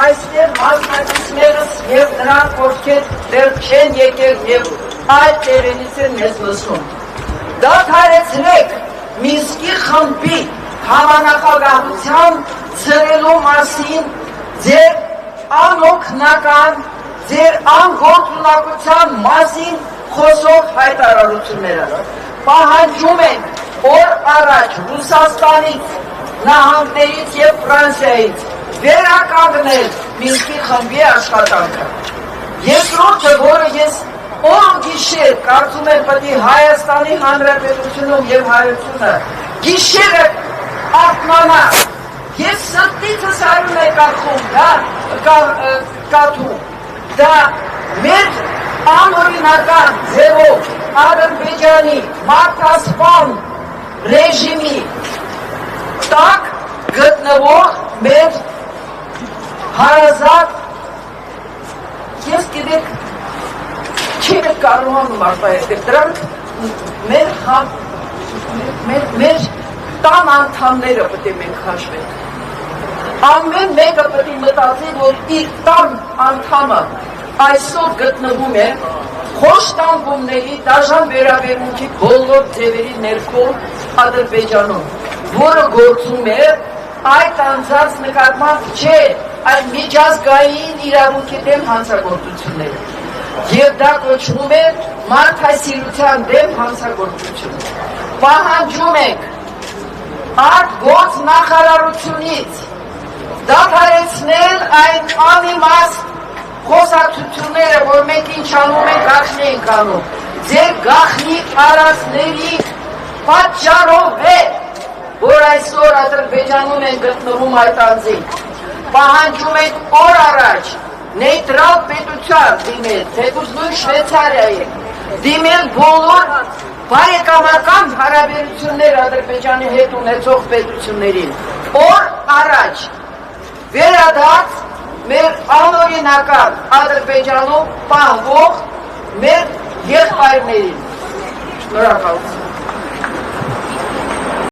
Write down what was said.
այստեղ մասնակիցներս և նրանք, ովքեր դեռ չեն եկել և այլ տեղերից են մեզ լսում։ Դադարեցրեք Մինսկի խմբի համանախագահության ցրելու մասին ձեր անօգնական, ձեր անգործունակության մասին խոսող հայտարարությունները։ Պահանջում ենք օր առաջ Ռուսաստանից, նահանգներից և Ֆրանսիայից վերականգնել Մինսկի խմբի աշխատանքը։ Երկրորդը, որը ես օր-գիշեր կարծում եմ պետք է Հայաստանի Հանրապետությունում և հայությունը գիշերը արթնանա, ես սրտիցս արյուն է կաթում, դա մեր անօրինական ձևով Ադրբեջանի մարդասպան ռեժիմի տակ գտնվող մեր հարազատ, ես գիտեք, չեք կարողանում արտահայտել, դրանք մեր տան անդամները պետք է մենք հաշվենք։ Ամեն մեկը պետք է մտածի, որ իր տան անդամը այսօր գտնվում է խոշտանգումների, դաժան վերաբերմունքի բոլոր ձևերի ներքո Ադրբեջանում, որը գործում է այդ անձանց նկատմամբ չէ, այլ միջազգային իրավունքի դեմ հանցագործությունները։ Եվ դա կոչվում է մարդասիրության դեմ հանցագործություն։ Պահանջում ենք այդ գործ նախարարությունից դադարեցնել այն անիմաստ խոսակցությունները, որ մենք ինչ անում ենք, գաղտնի ենք անում։ Ձեր գաղտնի արածների պատճառով է, որ այսօր Ադրբեջանում են գտնվում այդ անձին։ Պահանջում ենք օր առաջ նեյտրալ պետության դիմել, թեկուզ նույն Շվեյցարիայի, դիմել բոլոր բարեկամական հարաբերություններ Ադրբեջանի հետ ունեցող պետություններին։ Օր առաջ վերադարձ մեր անօրինական Ադրբեջանում պահվող մեր եղբայրներին։ Շնորհակալություն։